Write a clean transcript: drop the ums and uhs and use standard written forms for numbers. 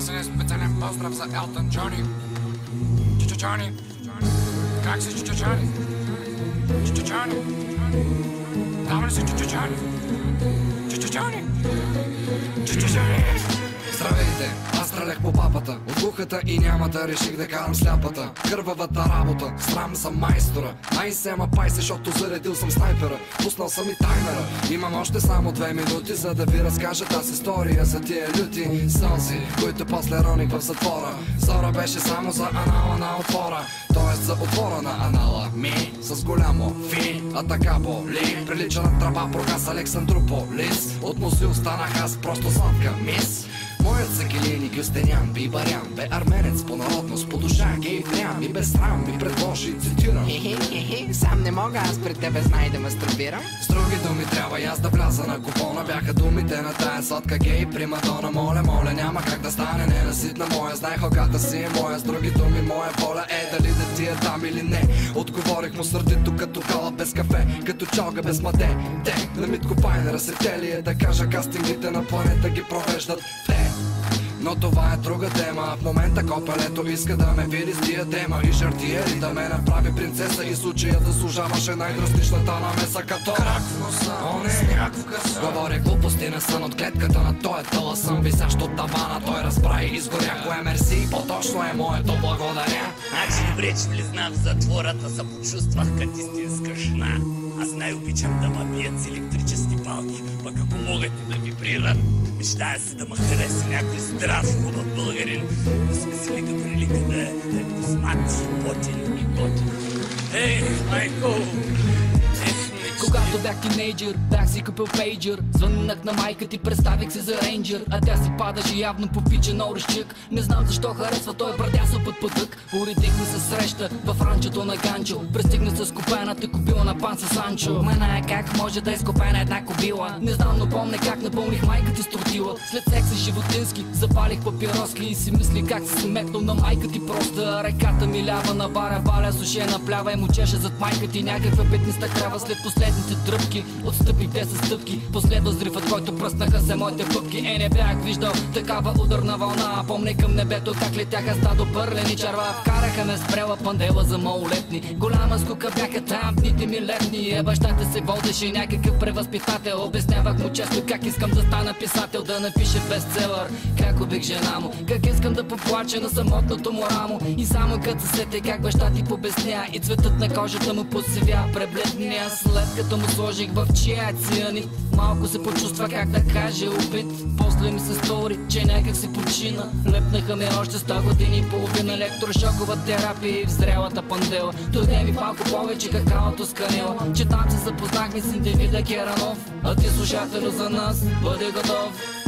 Песен специален поздрав за Елтън Джони. Чичо Джони, как си, Чичо Джони? Чичо Джони, там ли си, Чичо Джони? Чичо Джони, Чичо Джони. Здравейте, аз стрелях по папата, от глухата и нямата реших да карам сляпата. Кървавата работа, срам за майстора. Ай се ама пай се, защото заредил съм снайпера. Пуснал съм и таймера, имам още само 2 минути, за да ви разкажа тази история за тия люти сълзи, които после роних в затвора. Зора беше само за анала на отвора, тоест за отвора на анала ми, с голямо фи, а така боли. Прилича на тръба прогас Александрополис. От мусил станах аз просто сладка мис. Моят закелени Гюстенян Бибарян бе арменец по народност, по душа гей хрям и без срам ми предложи, цитирам: хе-хе-хе, сам не мога аз пред тебе знай да мастурбирам. С други думи трябва и аз да вляза на купона. Бяха думите на тая сладка гей примадона. Моля, моля, няма как да стане ненаситна моя. Знай хоката си е моя, с други думи моя воля е дали да ти е дам или не. Отговорих му сърдито като кала без кафе, като чалга без маде. Те на Митко Пайнера се тели е да кажа, кастингите на планета ги провеждат те. Но това е друга тема. В момента копелето иска да ме види с тия тема и жартиери да ме направи принцеса, и случая заслужаваше най-драстичната намеса като крак в носа. О, не, сняг в къса. Говоря глупости, не сън от клетката на тоя тъла съм висящ от тавана. Той разбра и изгоря. Кое мерси, по-точно е моето благодаря. Значи добре, че влезна в затвората, се почувствах като истинска жена. Аз най-обичам да ме бият с електрически палки, пък ако могат и да вибрират. Мечтая се да ме хареса някой здрав хубав българин, да сме си като релика, да е космат, потен и готин. Ех, майко! Когато бях тинейджър, бях си купил пейджър. Звъннах на майка ти, представих се за рейнджър. А тя си падаше явно по пича на оръжчик. Не знам защо харесва той бърдясъл път пътък. Уредихме се среща в ранчото на Ганчо. Пристигна с купената кобила на пан с Санчо. Мена как може да е скопена една кобила. Не знам, но помня как напълних майка ти с тротила. След секса животински запалих папироски и си мисли как се смекнал на майка ти проста. Реката ми лява на бара, валя сушена плява и мучеше зад майка ти някаква петниста крава. След последните тръпки отстъпих 10 стъпки. Последва зрифът, който пръснаха се моите пъпки. Не бях виждал такава ударна вълна. Помня към небето как летяха стадо пърлени черва. Вкараха ме с прела пандела за малолетни. Голяма скука бяха там дните ми летни. Бащата се водеше някакъв превъзпитател. Обяснявах му често как искам да стана писател, да напише бестселър. Как убих жена му, как искам да поплача на самотното му рамо. И само като се сете как баща ти побесня и цветът на кожата му посивя, пребледня. След като му сложих в чия цианит, малко се почувства, как да каже, убит. После ми се стори, че някак си почина. Лепнаха ми още 100 години и половина електрошокова терапия и в зрелата пандела. Дойде ми малко повече какаото с канела. Че там се запознахме с индивида Керанов. А ти, слушателю, за нас бъде готов.